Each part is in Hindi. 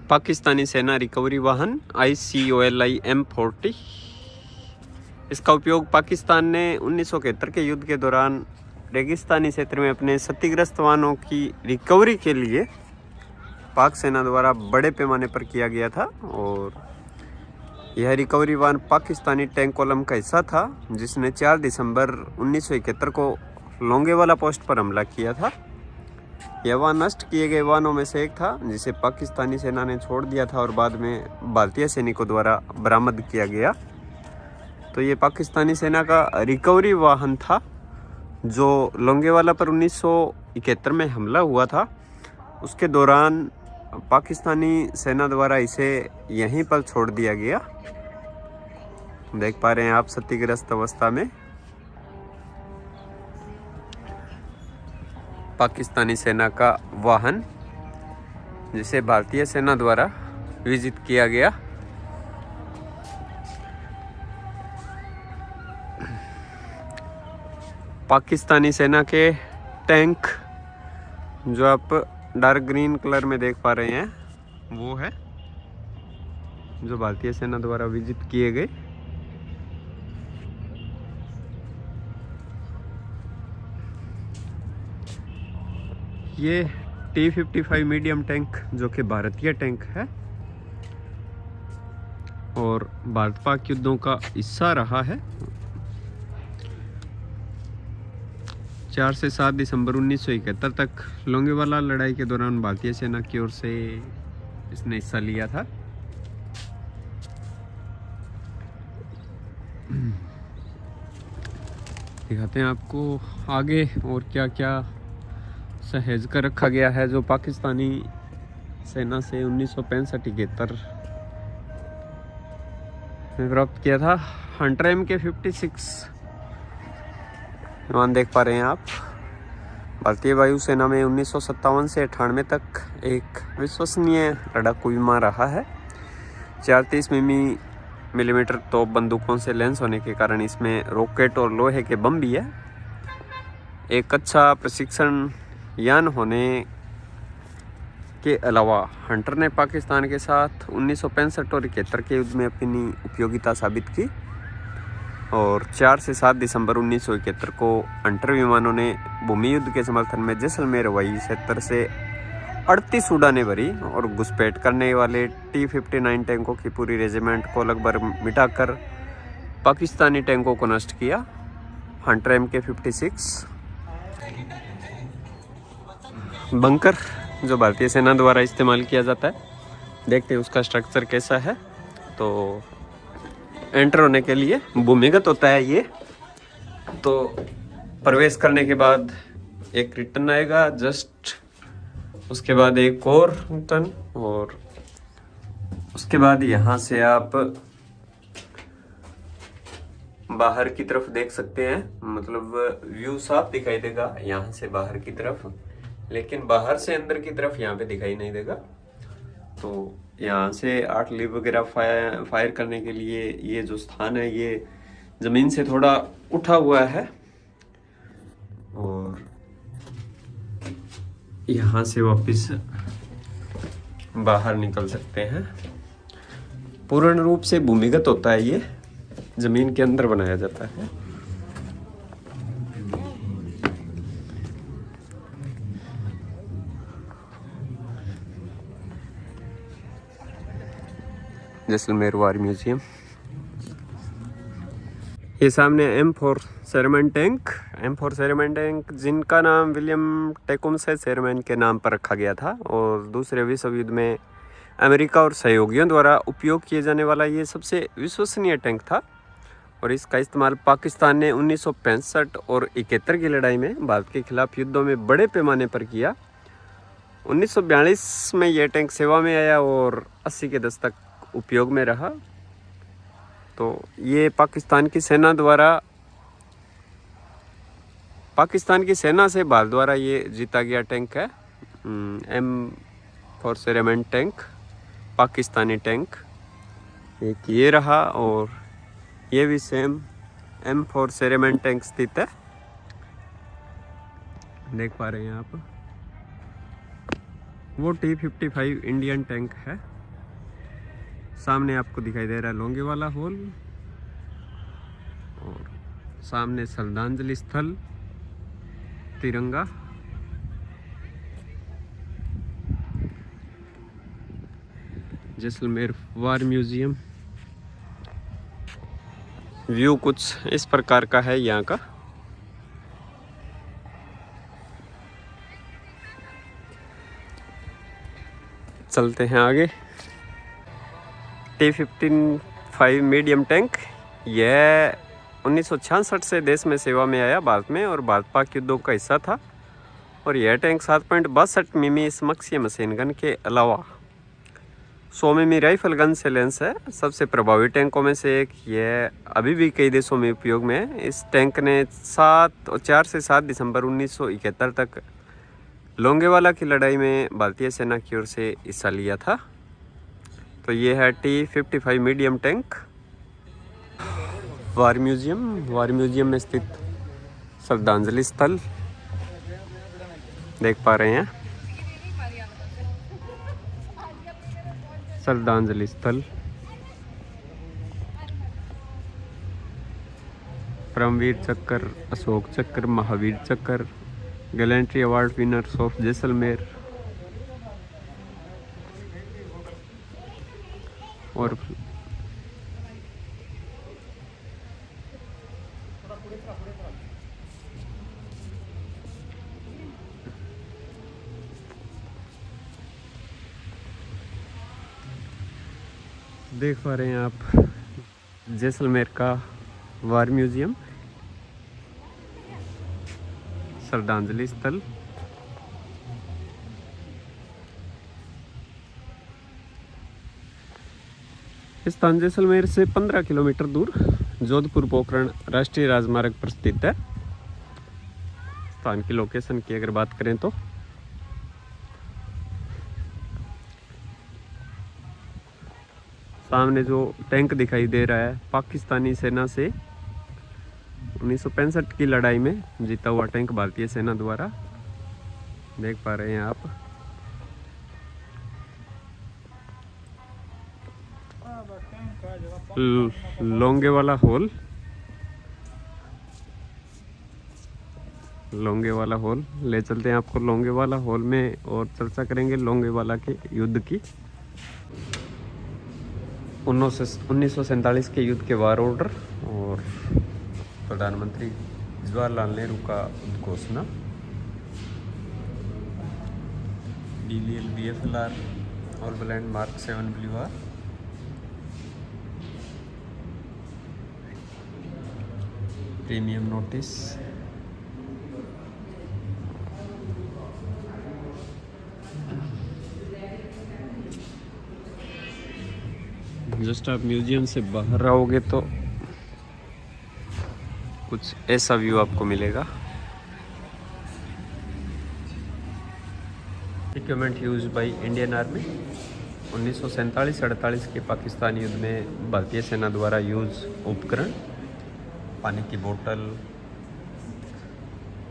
पाकिस्तानी सेना रिकवरी वाहन ICOLI M40। इसका उपयोग पाकिस्तान ने 1971 के युद्ध के दौरान रेगिस्तानी क्षेत्र में अपने क्षतिग्रस्त वाहनों की रिकवरी के लिए पाक सेना द्वारा बड़े पैमाने पर किया गया था। और यह रिकवरी वाहन पाकिस्तानी टैंक कॉलम का हिस्सा था, जिसने 4 दिसंबर 1971 को लोंगेवाला पोस्ट पर हमला किया था। यह वाहन नष्ट किए गए वाहनों में से एक था, जिसे पाकिस्तानी सेना ने छोड़ दिया था और बाद में भारतीय सैनिकों द्वारा बरामद किया गया। तो ये पाकिस्तानी सेना का रिकवरी वाहन था, जो लोंगेवाला पर 1971 में हमला हुआ था। उसके दौरान पाकिस्तानी सेना द्वारा इसे यहीं पर छोड़ दिया गया। देख पा रहे हैं आप क्षतिग्रस्त अवस्था में पाकिस्तानी सेना का वाहन, जिसे भारतीय सेना द्वारा विजिट किया गया। पाकिस्तानी सेना के टैंक जो आप डार्क ग्रीन कलर में देख पा रहे हैं, वो है जो भारतीय सेना द्वारा विजिट किए गए। ये T-55 मीडियम टैंक जो कि भारतीय टैंक है और भारत पाक युद्धों का हिस्सा रहा है। 4 से 7 दिसंबर 1971 तक लोंगेवाला लड़ाई के दौरान भारतीय सेना की ओर से इसने हिस्सा लिया था। दिखाते हैं आपको आगे और क्या क्या सहेज कर रखा गया है, जो पाकिस्तानी सेना से 1965-71 में प्राप्त किया था। हंटर MK56 विमान देख पा रहे हैं आप। भारतीय वायुसेना में 1957 से 98 तक एक विश्वसनीय लड़ाकू विमान रहा है। 430 मिलीमीटर तोप बंदूकों से लैस होने के कारण इसमें रॉकेट और लोहे के बम भी है। एक अच्छा प्रशिक्षण यान होने के अलावा हंटर ने पाकिस्तान के साथ 1965 और 71 के युद्ध में अपनी उपयोगिता साबित की। और 4 से 7 दिसंबर 1971 को हंटर विमानों ने भूमि युद्ध के समर्थन में जैसलमेर हवाई क्षेत्र से 38 उड़ानें भरी और घुसपैठ करने वाले T-59 टैंकों की पूरी रेजिमेंट को लगभग मिटाकर पाकिस्तानी टैंकों को नष्ट किया। हंटर MK56 बंकर जो भारतीय सेना द्वारा इस्तेमाल किया जाता है, देखते हैं उसका स्ट्रक्चर कैसा है। तो एंटर होने के लिए भूमिगत होता है ये, तो प्रवेश करने के बाद एक रिटर्न आएगा जस्ट, उसके बाद एक और रिटर्न, और उसके बाद यहाँ से आप बाहर की तरफ देख सकते हैं। मतलब व्यू साफ दिखाई देगा यहाँ से बाहर की तरफ, लेकिन बाहर से अंदर की तरफ यहाँ पे दिखाई नहीं देगा। तो यहाँ से आर्टिलरी वगैरह फायर करने के लिए ये जो स्थान है, ये ज़मीन से थोड़ा उठा हुआ है। और यहाँ से वापस बाहर निकल सकते हैं। पूर्ण रूप से भूमिगत होता है ये, ज़मीन के अंदर बनाया जाता है। जैसलमेर वार म्यूजियम। ये सामने M4 शेरमैन टैंक, जिनका नाम विलियम टेकुम्से शेरमैन के नाम पर रखा गया था और दूसरे विश्व युद्ध में अमेरिका और सहयोगियों द्वारा उपयोग किए जाने वाला ये सबसे विश्वसनीय टैंक था। और इसका इस्तेमाल पाकिस्तान ने 1965 और 71 की लड़ाई में भारत के खिलाफ युद्धों में बड़े पैमाने पर किया। 1942 में यह टैंक सेवा में आया और 80 के दशक उपयोग में रहा। तो ये पाकिस्तान की सेना से भारत द्वारा ये जीता गया टैंक है। M4 Sherman tank, Pakistani tank एक ये रहा, और ये भी सेम M4 शेरमैन टैंक स्थित है, देख पा रहे हैं आप। वो T-55 इंडियन टैंक है। सामने आपको दिखाई दे रहा है लोंगेवाला हॉल और सामने श्रद्धांजलि स्थल, तिरंगा, जैसलमेर वार म्यूजियम। व्यू कुछ इस प्रकार का है यहाँ का। चलते हैं आगे। T-55 मीडियम टैंक, यह 1966 से देश में सेवा में आया भारत में और भारत पाक युद्धों का हिस्सा था। और यह टैंक 7.62 मिमी समकक्षीय मशीन गन के अलावा 100 मिमी राइफल गन से लैस है। सबसे प्रभावी टैंकों में से एक, यह अभी भी कई देशों में उपयोग में है। इस टैंक ने 4 से 7 दिसंबर 1971 तक लोंगेवाला की लड़ाई में भारतीय सेना की ओर से हिस्सा लिया था। तो ये है T-55 मीडियम टैंक। वार म्यूजियम में स्थित श्रद्धांजलि स्थल देख पा रहे हैं। श्रद्धांजलि स्थल, परमवीर चक्र, अशोक चक्र, महावीर चक्र, gallantry award winners of Jaisalmer और देख पा रहे हैं आप जैसलमेर का वार म्यूजियम, श्रद्धांजलि स्थल। स्थान जैसलमेर से 15 किलोमीटर दूर जोधपुर पोखरण राष्ट्रीय राजमार्ग पर स्थित है। स्थान की लोकेशन की अगर बात करें तो सामने जो टैंक दिखाई दे रहा है, पाकिस्तानी सेना से 1965 की लड़ाई में जीता हुआ टैंक भारतीय सेना द्वारा, देख पा रहे हैं आप। लोंगेवाला हॉल ले चलते हैं आपको लोंगेवाला हॉल में और चर्चा करेंगे लोंगेवाला के युद्ध की। 1947 के युद्ध के वार ऑर्डर और प्रधानमंत्री जवाहरलाल नेहरू का उद्घोषणा, DVL BFLR ऑल ब्लैंड मार्क 7 BLR, प्रीमियम नोटिस, जस्ट आप म्यूजियम से बाहर आओगे तो कुछ ऐसा व्यू आपको मिलेगा। Equipment use by Indian army. 1947-48 के पाकिस्तानी युद्ध में भारतीय सेना द्वारा यूज उपकरण, पानी की बोतल,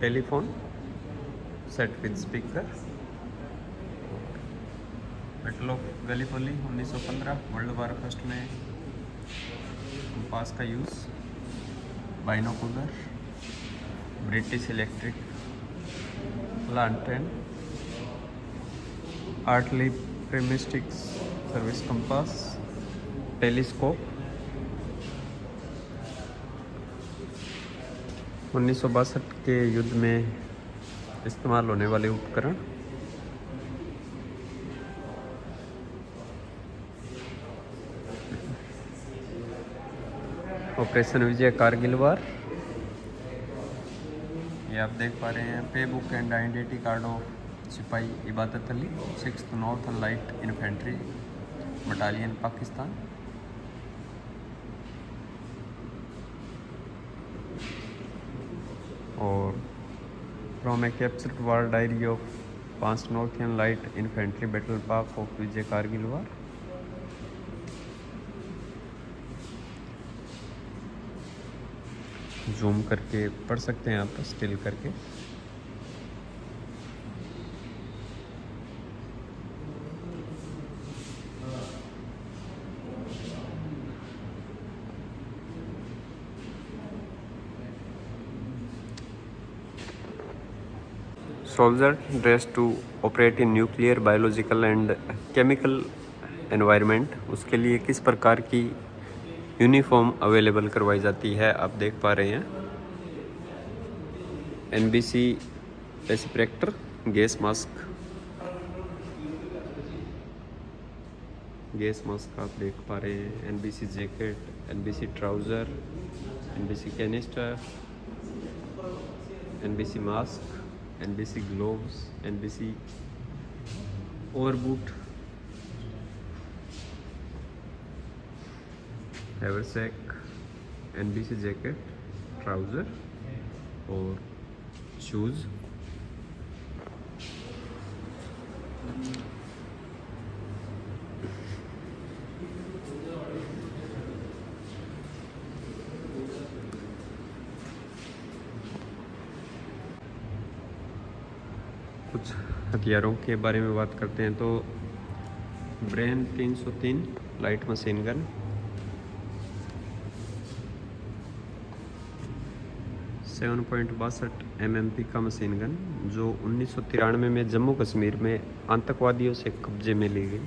telephone set with speaker, battle of Gallipoli 1915, world war first में कंपास का use, binocular, British electric lantern, artillery prismatics service compass, telescope. 1962 के युद्ध में इस्तेमाल होने वाले उपकरण, ऑपरेशन विजय कारगिल वार। ये आप देख पा रहे हैं pay book and identity card of सिपाही Ibadat Ali, 6th northern light infantry battalion Pakistan. और from a captured war diary of 5th northern light infantry battle park of Vijay Kargil war. Zoom करके पढ़ सकते हैं आप स्टिल करके। soldier dressed to operate in nuclear, biological and chemical environment, उसके लिए किस प्रकार की यूनिफॉर्म अवेलेबल करवाई जाती है। आप देख पा रहे हैं NBC रेस्पिरेटर, गैस मास्क आप देख पा रहे हैं, NBC jacket, NBC trouser, NBC canister, NBC mask, NBC gloves, NBC ओवरबूट, हैवरसैक, NBC jacket, trouser और शूज़। कुछ हथियारों के बारे में बात करते हैं तो brain 303 light machine gun, 7.62 mm का मशीन गन जो 1993 में जम्मू कश्मीर में आतंकवादियों से कब्जे में ली गई।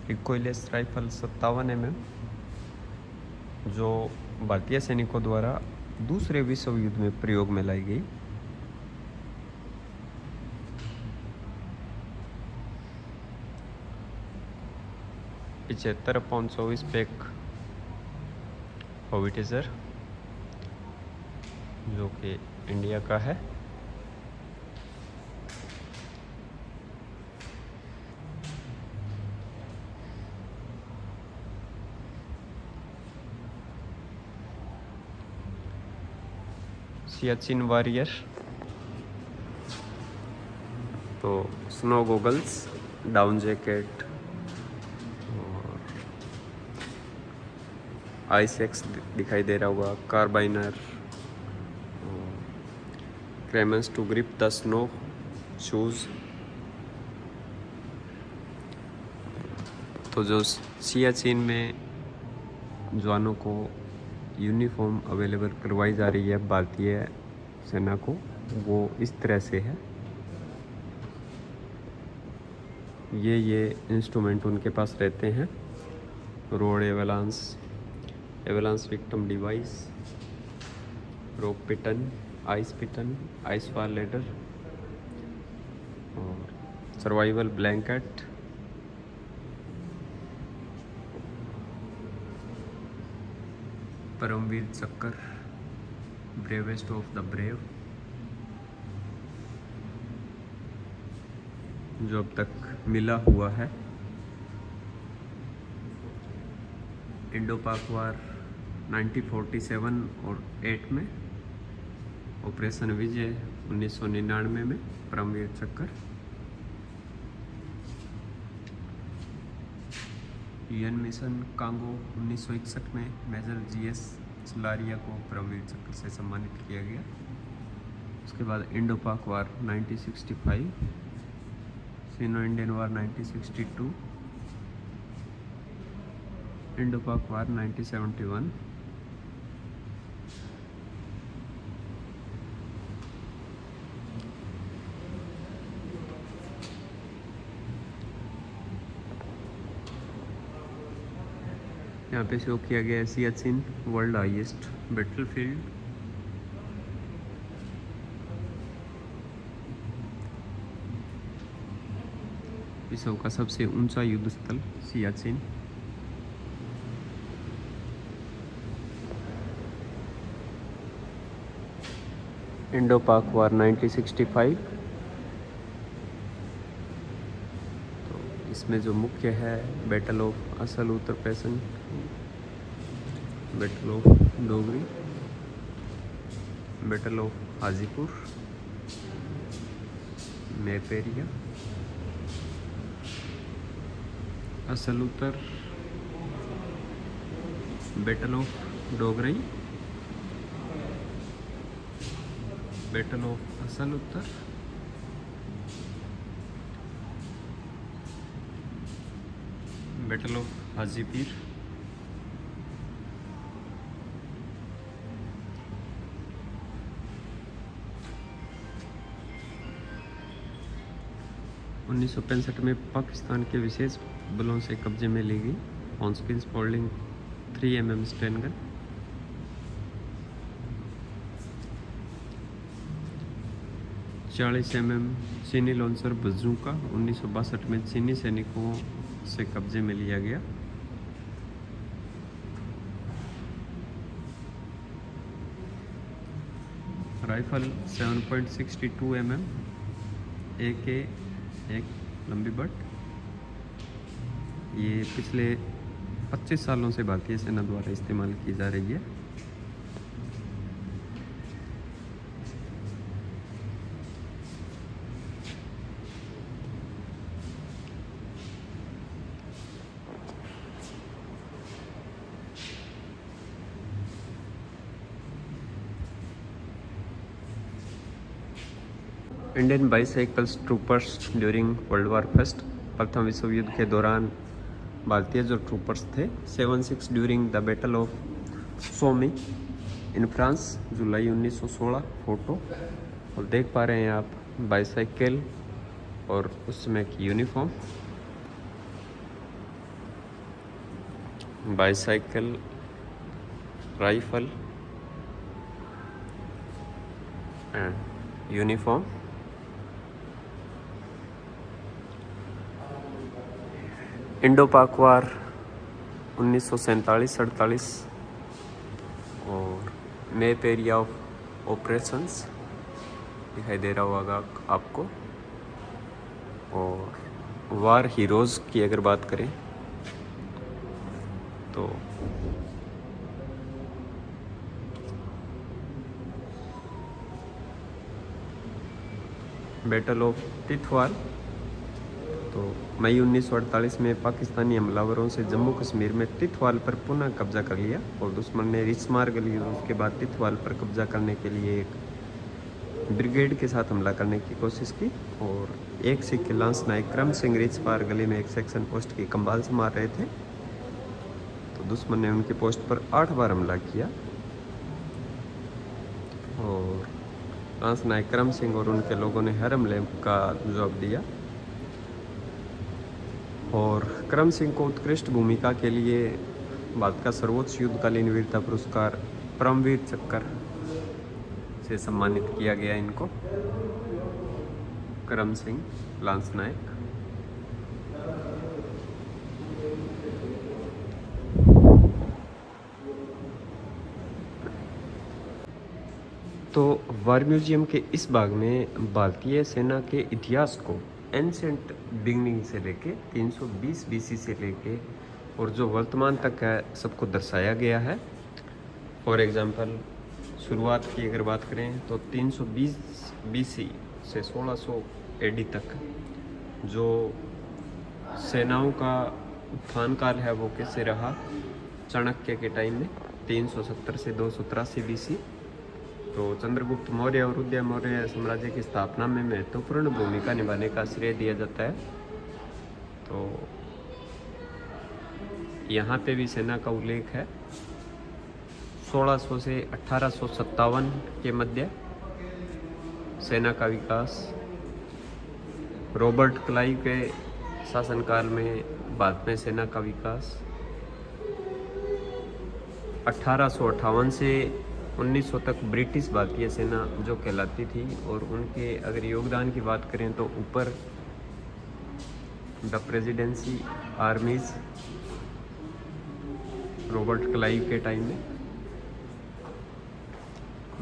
रिकॉइललेस राइफल 57 mm जो भारतीय सैनिकों द्वारा दूसरे विश्व युद्ध में प्रयोग में लाई गई। पिछहत्तर 524 पैक होविटिजर जो कि इंडिया का है। सियाचिन वॉरियर तो स्नो गॉगल्स, डाउन जैकेट और आइस एक्स दिखाई दे रहा होगा, carabiner, crampons to grip the snow shoes. तो जो सियाचिन में जवानों को यूनिफॉर्म अवेलेबल करवाई जा रही है भारतीय सेना को, वो इस तरह से है। ये इंस्ट्रूमेंट उनके पास रहते हैं, रोड एवेलांस विक्टिम डिवाइस, रोप पिटन, आइस फॉल लेडर और सर्वाइवल ब्लैंकेट। परमवीर चक्कर, ब्रेवेस्ट ऑफ द ब्रेव, जो अब तक मिला हुआ है। इंडो पाक वार 1947 और 8 में, ऑपरेशन विजय 1999 में परमवीर चक्कर, UN मिशन कांगो 1961 में मेजर GS सलारिया को परमवीर चक्र से सम्मानित किया गया। उसके बाद इंडो पाक वार 1965, सिनो इंडियन वार 1962, इंडो पाक वार 1971, यहाँ पे शो किया गया है सियाचिन वर्ल्ड हाईएस्ट बैटलफील्ड। विश्व का सबसे ऊंचा युद्ध स्थल सियाचिन। इंडो पाक वार 1965। तो इसमें जो मुख्य है बैटल ऑफ असल उत्तर पैसन, battle of Dograi, battle of Hajipur, मैपेरिया, Asal Uttar, battle of Dograi, battle of Asal Uttar, battle of Haji Pir, 1965 में पाकिस्तान के विशेष बलों से कब्जे में ली गई हॉन्सकिंस folding 3 mm Sten gun. $40 mm चीनी लॉन्चर बजूका 1962 में चीनी सैनिकों से कब्जे में लिया गया। राइफल 7.62 mm AK-1 लंबी बट। ये पिछले 25 सालों से भारतीय सेना द्वारा इस्तेमाल की जा रही है। Indian bicycles troopers during world war first. प्रथम विश्व युद्ध के दौरान भारतीय जो ट्रूपर्स थे 76 during the battle of Somme in France July 1916। Photo और देख पा रहे हैं आप बाईसाइकिल और उस समय की uniform. Bicycle, rifle and uniform. Indo पाक वार 1947-48 और मैप एरिया ऑफ ऑपरेशंस दिखाई दे रहा होगा आपको। और वार हीरोज़ की अगर बात करें तो बैटल ऑफ तिथवाल तो मई 1948 में पाकिस्तानी हमलावरों से जम्मू कश्मीर में तिथवाल पर पुनः कब्जा कर लिया और दुश्मन ने रिस्मार्ग ली और उसके बाद तिथवाल पर कब्जा करने के लिए एक ब्रिगेड के साथ हमला करने की कोशिश की और एक सिख के लांस नायक क्रम सिंह रिचपार गली में एक सेक्शन पोस्ट की कंबाल से मार रहे थे तो दुश्मन ने उनकी पोस्ट पर 8 बार हमला किया और लांस नायक क्रम सिंह और उनके लोगों ने हर हमले का जवाब दिया और क्रम सिंह को उत्कृष्ट भूमिका के लिए भारत का सर्वोच्च युद्धकालीन वीरता पुरस्कार परमवीर चक्र से सम्मानित किया गया। इनको करम सिंह लांस नायक। तो वार म्यूजियम के इस भाग में भारतीय सेना के इतिहास को एंशेंट बिगनिंग से लेके 320 BC से लेके और जो वर्तमान तक है सबको दर्शाया गया है। फॉर एग्जांपल शुरुआत की अगर बात करें तो 320 BC से 1600 AD तक जो सेनाओं का उत्थान काल है वो कैसे रहा चाणक्य के टाइम में 370 से 283 BC। तो चंद्रगुप्त मौर्य और उदय मौर्य साम्राज्य की स्थापना में महत्वपूर्ण भूमिका निभाने का श्रेय दिया जाता है। तो यहाँ पे भी सेना का उल्लेख है 1600 से 1857 के मध्य सेना का विकास। रॉबर्ट क्लाइव के शासनकाल में बाद में सेना का विकास। 1858 से 1900 तक ब्रिटिश भारतीय सेना जो कहलाती थी और उनके अगर योगदान की बात करें तो ऊपर द प्रेसिडेंसी आर्मीज रॉबर्ट क्लाइव के टाइम में,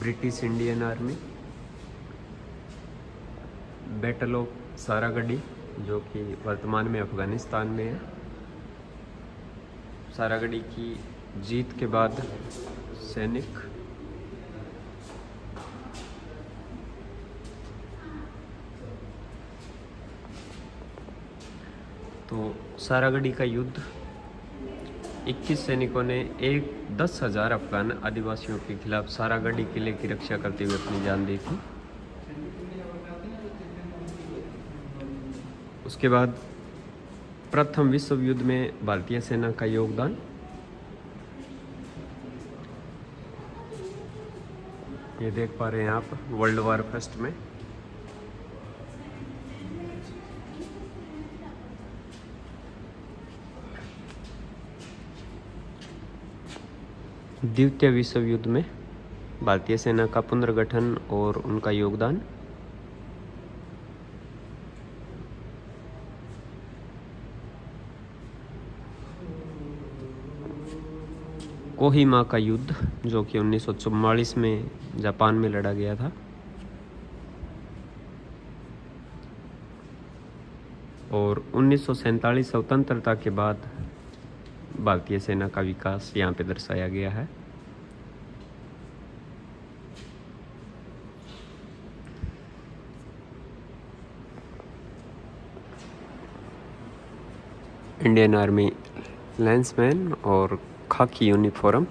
British Indian army, battle of Saragarhi जो कि वर्तमान में अफगानिस्तान में है। सारागढ़ी की जीत के बाद सैनिक तो सारागढ़ी का युद्ध 21 सैनिकों ने 10,000 अफगान आदिवासियों के खिलाफ सारागढ़ी किले की रक्षा करते हुए अपनी जान दी थी। उसके बाद प्रथम विश्व युद्ध में भारतीय सेना का योगदान। ये देख पा रहे हैं आप वर्ल्ड वार फर्स्ट में द्वितीय विश्व युद्ध में भारतीय सेना का पुनर्गठन और उनका योगदान। कोहिमा का युद्ध जो कि 1944 में जापान में लड़ा गया था। और 1947 स्वतंत्रता के बाद भारतीय सेना का विकास यहाँ पे दर्शाया गया है। इंडियन आर्मी लैंसमैन और खाकी यूनिफॉर्म।